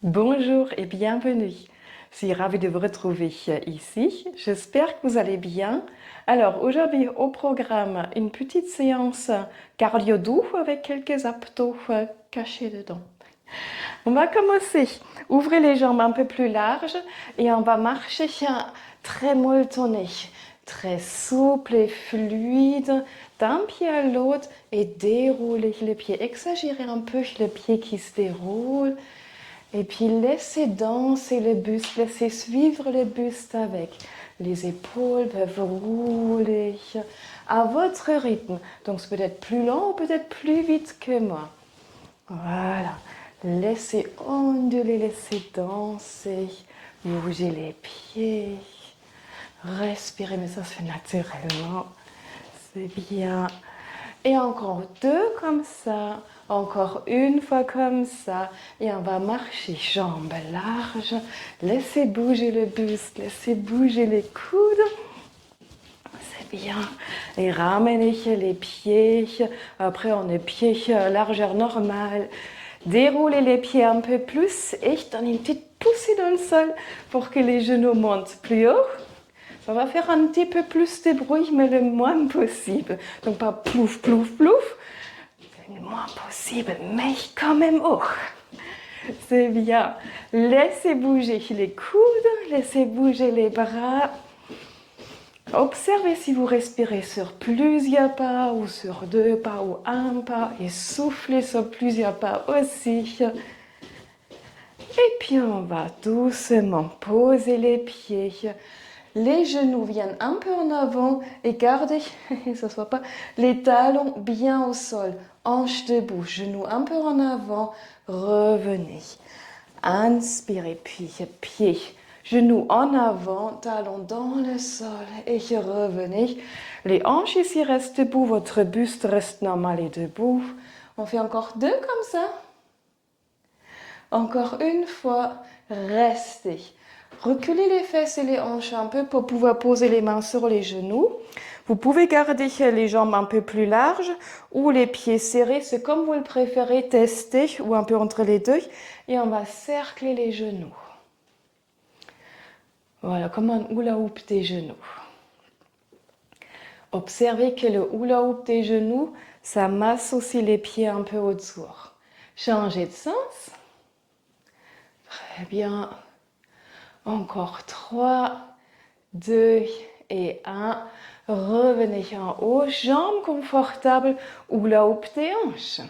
Bonjour et bienvenue. Je suis ravie de vous retrouver ici. J'espère que vous allez bien. Alors aujourd'hui au programme, une petite séance cardio doux avec quelques abdos cachés dedans. On va commencer. Ouvrez les jambes un peu plus larges et on va marcher très molletonné, très souple et fluide d'un pied à l'autre et dérouler le pied. Exagérez un peu le pied qui se déroule. Et puis laissez danser le buste, laissez suivre le buste avec. Les épaules peuvent rouler à votre rythme. Donc c'est peut-être plus lent ou peut-être plus vite que moi. Voilà. Laissez onduler, laissez danser. Bougez les pieds. Respirez, mais ça se fait naturellement. C'est bien. Et encore deux comme ça, encore une fois comme ça. Et on va marcher jambes larges. Laissez bouger le buste, laissez bouger les coudes. C'est bien. Et ramenez les pieds. Après, on est pieds largeur normale. Déroulez les pieds un peu plus et donnez une petite poussée dans le sol pour que les genoux montent plus haut. Ça va faire un petit peu plus de bruit, mais le moins possible. Donc pas plouf, plouf, plouf. Le moins possible, mais quand même haut. C'est bien. Laissez bouger les coudes, laissez bouger les bras. Observez si vous respirez sur plusieurs pas ou sur deux pas ou un pas et soufflez sur plusieurs pas aussi. Et puis on va doucement poser les pieds. Les genoux viennent un peu en avant et gardez, ça soit pas, les talons bien au sol. Hanches debout, genoux un peu en avant, revenez. Inspirez, puis pieds, genoux en avant, talons dans le sol et revenez. Les hanches ici restent debout, votre buste reste normal et debout. On fait encore deux comme ça. Encore une fois, restez. Reculez les fesses et les hanches un peu pour pouvoir poser les mains sur les genoux. Vous pouvez garder les jambes un peu plus larges ou les pieds serrés, c'est comme vous le préférez, tester ou un peu entre les deux. Et on va cercler les genoux. Voilà, comme un hula hoop des genoux. Observez que le hula hoop des genoux, ça masse aussi les pieds un peu autour. Changez de sens. Très bien. Encore 3, 2 et 1. Revenez en haut, jambes confortables, hula hoop des hanches.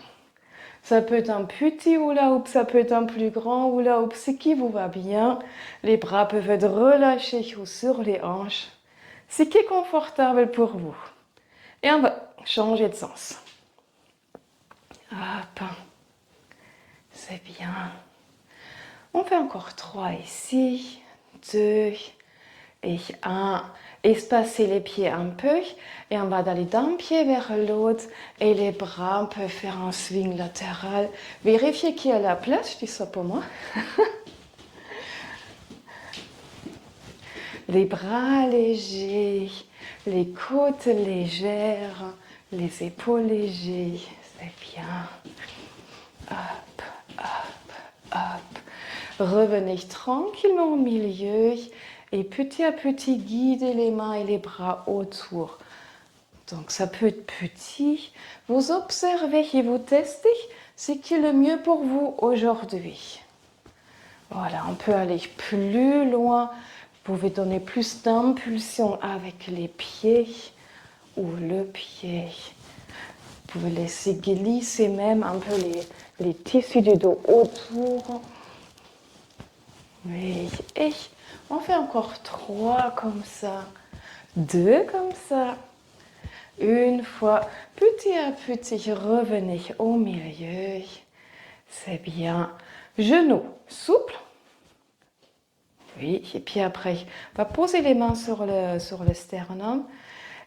Ça peut être un petit hula hoop, ça peut être un plus grand hula hoop, ce qui vous va bien. Les bras peuvent être relâchés ou sur les hanches. Ce qui est confortable pour vous. Et on va changer de sens. Hop. C'est bien. On fait encore 3 ici. 2 et 1. Espacez les pieds un peu et on va aller d'un pied vers l'autre et les bras peuvent faire un swing latéral. Vérifiez qu'il y a la place, je dis ça pour moi. Les bras légers, les côtes légères, les épaules légères, c'est bien. Hop, hop, hop. Revenez tranquillement au milieu et petit à petit guidez les mains et les bras autour. Donc ça peut être petit. Vous observez et vous testez ce qui est le mieux pour vous aujourd'hui. Voilà, on peut aller plus loin. Vous pouvez donner plus d'impulsion avec les pieds ou le pied. Vous pouvez laisser glisser même un peu les tissus du dos autour. Oui, et on fait encore 3 comme ça, 2 comme ça. Une fois, petit à petit, revenez au milieu. C'est bien. Genoux souples. Oui, et puis après, on va poser les mains sur le sternum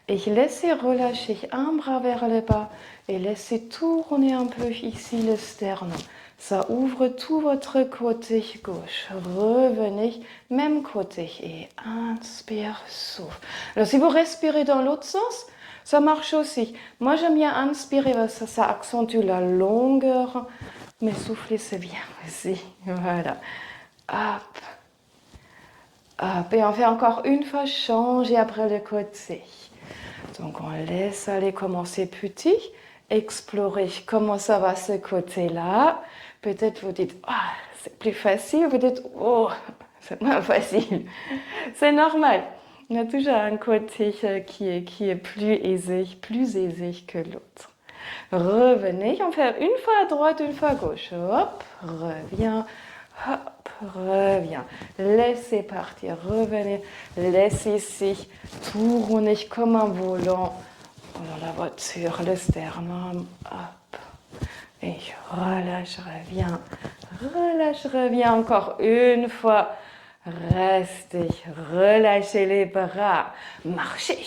et laissez relâcher un bras vers le bas et laissez tourner un peu ici le sternum. Ça ouvre tout votre côté gauche. Revenez, même côté. Et inspire, souffle. Alors si vous respirez dans l'autre sens, ça marche aussi. Moi j'aime bien inspirer parce que ça accentue la longueur mais souffler c'est bien aussi. Voilà. Hop. Hop. Et on fait encore une fois changer après le côté. Donc on laisse aller commencer petit, explorer comment ça va ce côté-là. Peut-être vous dites, ah, c'est plus facile, vous dites, oh, c'est moins facile. C'est normal. Il y a toujours un côté qui est plus aisé que l'autre. Revenez, on fait une fois à droite, une fois à gauche. Hop, reviens, hop, reviens. Laissez partir, revenez, laissez ici tourner comme un volant dans la voiture, le sternum, hop. Et relâche, reviens encore une fois. Restez, relâchez les bras, marchez.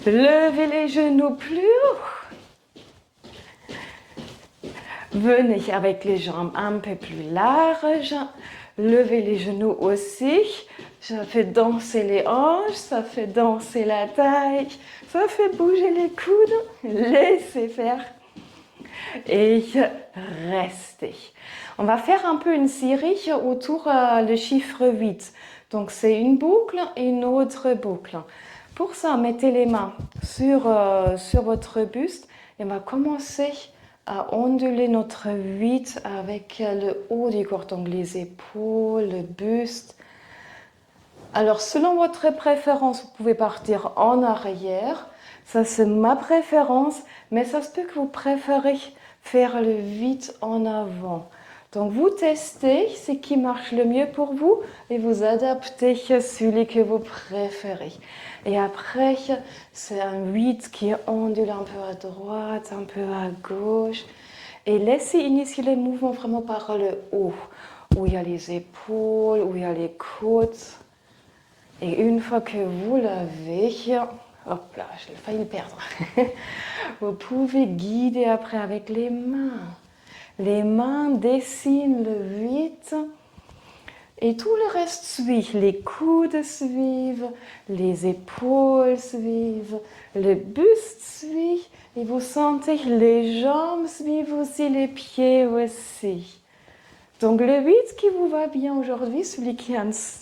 Levez les genoux plus haut. Venez avec les jambes un peu plus larges. Levez les genoux aussi. Ça fait danser les hanches, ça fait danser la taille, ça fait bouger les coudes. Laissez faire. Et restez. On va faire un peu une série autour du chiffre 8. Donc c'est une boucle et une autre boucle. Pour ça, mettez les mains sur votre buste et on va commencer à onduler notre 8 avec le haut du corps, donc les épaules, le buste. Alors selon votre préférence, vous pouvez partir en arrière. Ça c'est ma préférence, mais ça se peut que vous préférez faire le 8 en avant. Donc vous testez ce qui marche le mieux pour vous et vous adaptez celui que vous préférez. Et après, c'est un 8 qui ondule un peu à droite, un peu à gauche. Et laissez initier les mouvements vraiment par le haut, où il y a les épaules, où il y a les côtes. Et une fois que vous l'avez, hop là, j'ai failli le perdre. Vous pouvez guider après avec les mains. Les mains dessinent le 8 et tout le reste suit. Les coudes suivent, les épaules suivent, le buste suit et vous sentez les jambes suivent aussi, les pieds aussi. Donc le 8 qui vous va bien aujourd'hui, celui qui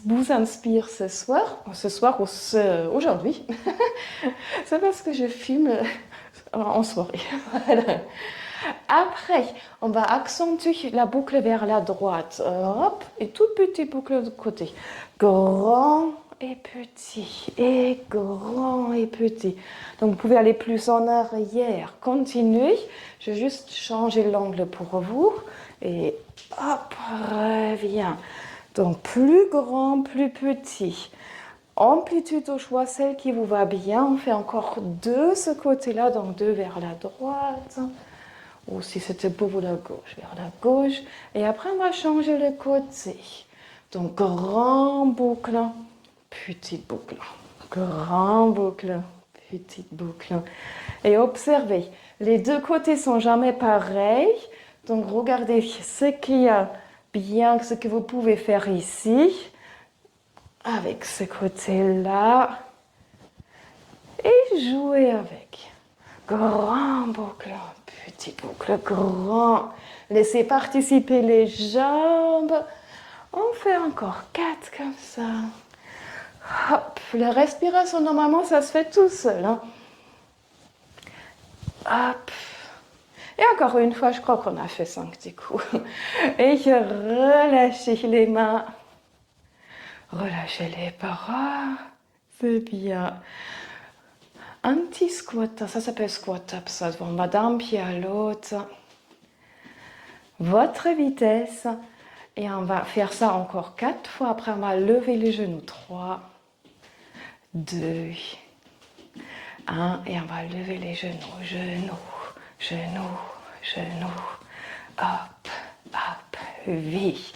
vous inspire ce soir ou aujourd'hui, c'est parce que je filme en soirée. Voilà. Après, on va accentuer la boucle vers la droite. Hop, et toute petite boucle de côté. Grand et petit, et grand et petit. Donc vous pouvez aller plus en arrière. Continuez. Je vais juste changer l'angle pour vous. Et hop, reviens. Donc plus grand, plus petit. Amplitude au choix, celle qui vous va bien. On fait encore deux de ce côté-là, donc deux vers la droite. Ou si c'était pour vous la gauche, vers la gauche. Et après, on va changer le côté. Donc, grand boucle, petite boucle. Grand boucle, petite boucle. Et observez, les deux côtés sont jamais pareils. Donc, regardez ce qu'il y a bien, ce que vous pouvez faire ici. Avec ce côté-là. Et jouez avec. Grand boucle. Petite boucle, grand. Laissez participer les jambes. On fait encore 4 comme ça. Hop, la respiration, normalement, ça se fait tout seul. Hein. Hop. Et encore une fois, je crois qu'on a fait 5 du coup. Et relâchez les mains. Relâchez les bras. C'est bien. Un petit squat, ça s'appelle squat up, ça. On va d'un pied à l'autre. Votre vitesse. Et on va faire ça encore 4 fois. Après, on va lever les genoux. 3, 2, 1. Et on va lever les genoux. Genoux, genoux, genoux. Hop, hop, oui.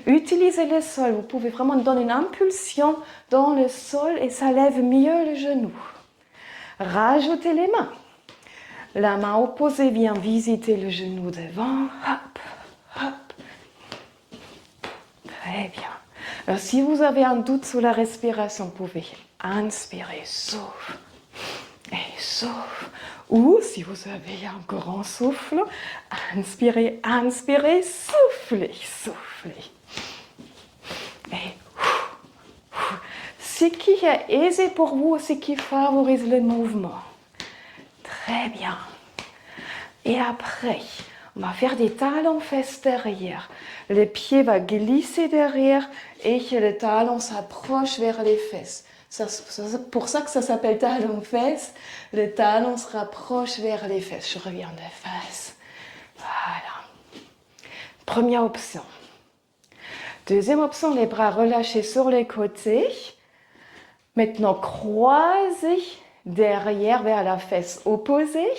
Utilisez le sol. Vous pouvez vraiment donner une impulsion dans le sol et ça lève mieux le genou. Rajoutez les mains. La main opposée vient visiter le genou devant. Hop, hop. Très bien. Alors, si vous avez un doute sur la respiration, vous pouvez inspirer, souffle, et souffle. Ou si vous avez un grand souffle, inspirez, inspirez, soufflez, soufflez. Et ce qui est aisé pour vous, ce qui favorise le mouvement. Très bien. Et après, on va faire des talons-fesses derrière. Le pied va glisser derrière et le talon s'approche vers les fesses. C'est pour ça que ça s'appelle talon-fesses. Le talon se rapproche vers les fesses. Je reviens de face. Voilà. Première option. Deuxième option, les bras relâchés sur les côtés. Maintenant, croisez derrière vers la fesse opposée.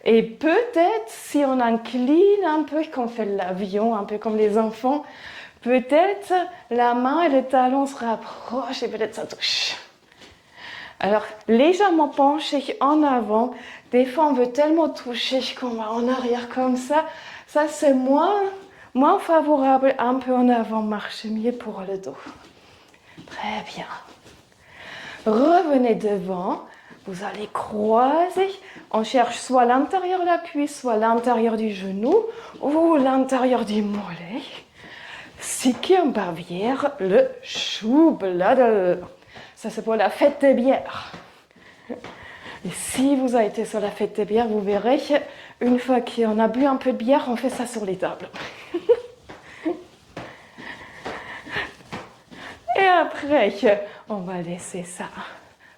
Et peut-être, si on incline un peu, comme fait l'avion, un peu comme les enfants, peut-être la main et le talon se rapprochent et peut-être ça touche. Alors, légèrement penché en avant. Des fois, on veut tellement toucher qu'on va en arrière comme ça. Ça, c'est moins favorable. Un peu en avant marche mieux pour le dos. Très bien. Revenez devant. Vous allez croiser. On cherche soit l'intérieur de la cuisse, soit l'intérieur du genou ou l'intérieur du mollet. Ce qui est en Bavière, le Schublade. Ça, c'est pour la fête des bières. Et si vous avez été sur la fête des bières, vous verrez, une fois qu'on a bu un peu de bière, on fait ça sur les tables. Et après, on va laisser ça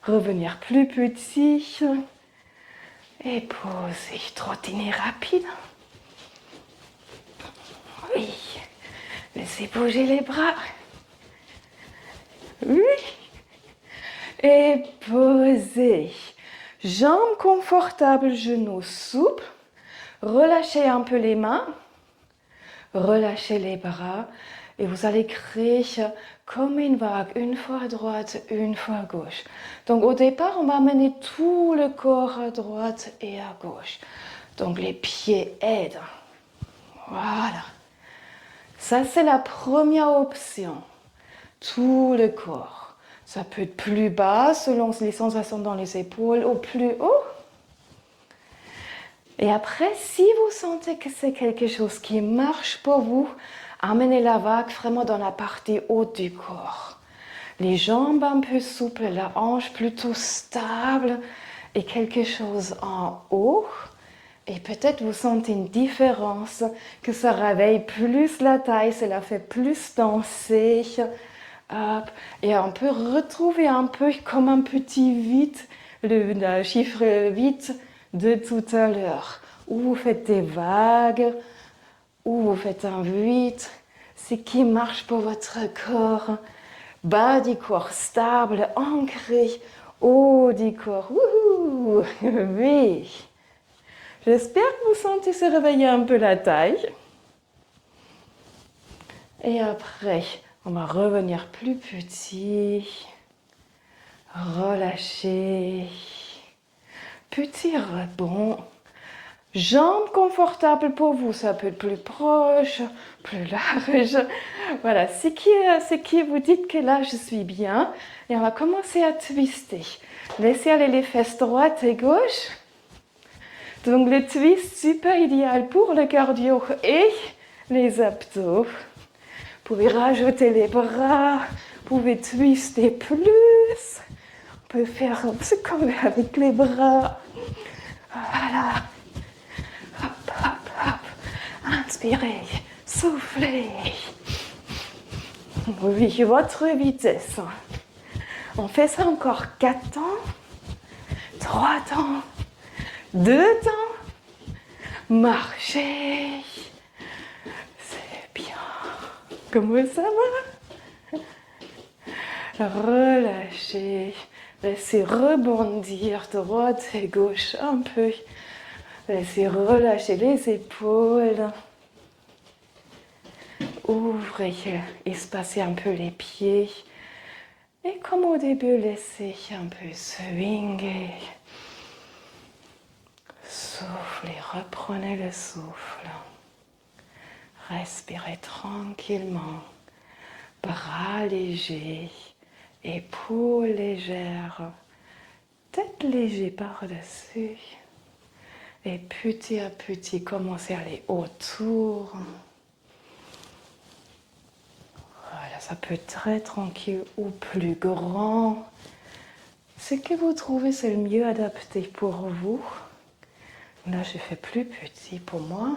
revenir plus petit. Et poser, trottiner rapide. Oui. Laissez bouger les bras. Oui. Et posez. Jambes confortables, genoux souples. Relâchez un peu les mains. Relâchez les bras. Et vous allez créer comme une vague, une fois à droite, une fois à gauche. Donc au départ, on va amener tout le corps à droite et à gauche. Donc les pieds aident. Voilà. Ça, c'est la première option. Tout le corps. Ça peut être plus bas selon les sensations dans les épaules ou plus haut. Et après, si vous sentez que c'est quelque chose qui marche pour vous, amenez la vague vraiment dans la partie haute du corps. Les jambes un peu souples, la hanche plutôt stable et quelque chose en haut. Et peut-être vous sentez une différence, que ça réveille plus la taille, cela fait plus danser. Hop. Et on peut retrouver un peu comme un petit 8, le chiffre 8 de tout à l'heure. Où vous faites des vagues, où vous faites un 8, ce qui marche pour votre corps. Bas du corps, stable, ancré, haut du corps. Wouhou! Oui! J'espère que vous sentez se réveiller un peu la taille. Et après, on va revenir plus petit. Relâcher. Petit rebond. Jambes confortables pour vous, ça peut être plus proche, plus large. Voilà, ce qui vous dites que là, je suis bien. Et on va commencer à twister. Laissez aller les fesses droite et gauche. Donc le twist, super idéal pour le cardio et les abdos. Vous pouvez rajouter les bras, vous pouvez twister plus. On peut faire ce qu'on veut avec les bras. Voilà. Hop, hop, hop. Inspirez, soufflez. Oui, votre vitesse. On fait ça encore 4 temps, 3 temps, 2 temps. Marchez. C'est bien. Comment ça va? Relâchez. Laissez rebondir droite et gauche un peu. Laissez relâcher les épaules. Ouvrez, espacez un peu les pieds. Et comme au début, laissez un peu swinger. Soufflez, reprenez le souffle. Respirez tranquillement. Bras légers, épaules légères. tête léger par-dessus. Et petit à petit, commencez à aller autour. Voilà, ça peut être très tranquille ou plus grand. Ce que vous trouvez, c'est le mieux adapté pour vous. Là, je fais plus petit pour moi.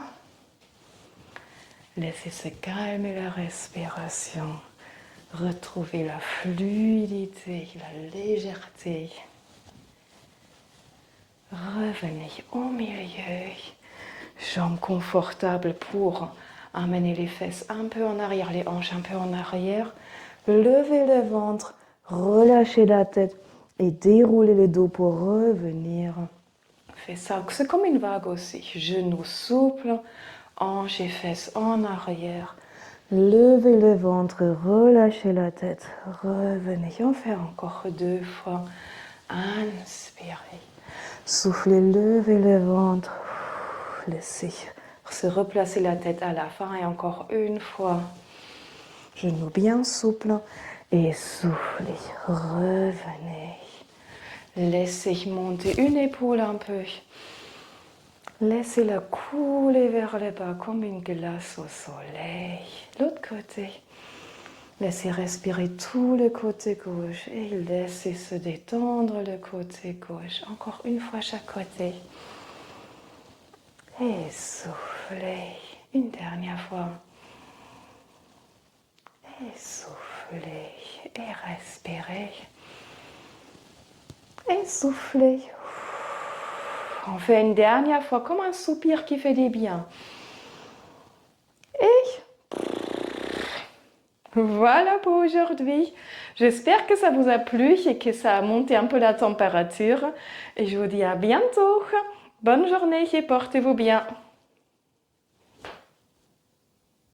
Laissez se calmer la respiration. Retrouvez la fluidité, la légèreté. Revenez au milieu. Jambes confortables pour amener les fesses un peu en arrière, les hanches un peu en arrière. Levez le ventre, relâchez la tête et déroulez le dos pour revenir. Faites ça, c'est comme une vague aussi. Genoux souples, hanches et fesses en arrière. Levez le ventre, relâchez la tête, revenez. On fait encore 2 fois. Inspirez. Soufflez, levez le ventre. Laissez se replacer la tête à la fin et encore une fois. Genoux bien souples et soufflez, revenez. Laissez monter une épaule un peu. Laissez-la couler vers le bas comme une glace au soleil. L'autre côté. Laissez respirer tout le côté gauche et laissez se détendre le côté gauche. Encore une fois chaque côté. Et soufflez. Une dernière fois. Et soufflez. Et respirez. Et soufflez. On fait une dernière fois comme un soupir qui fait du bien. Et voilà pour aujourd'hui. J'espère que ça vous a plu et que ça a monté un peu la température. Et je vous dis à bientôt. Bonne journée et portez-vous bien.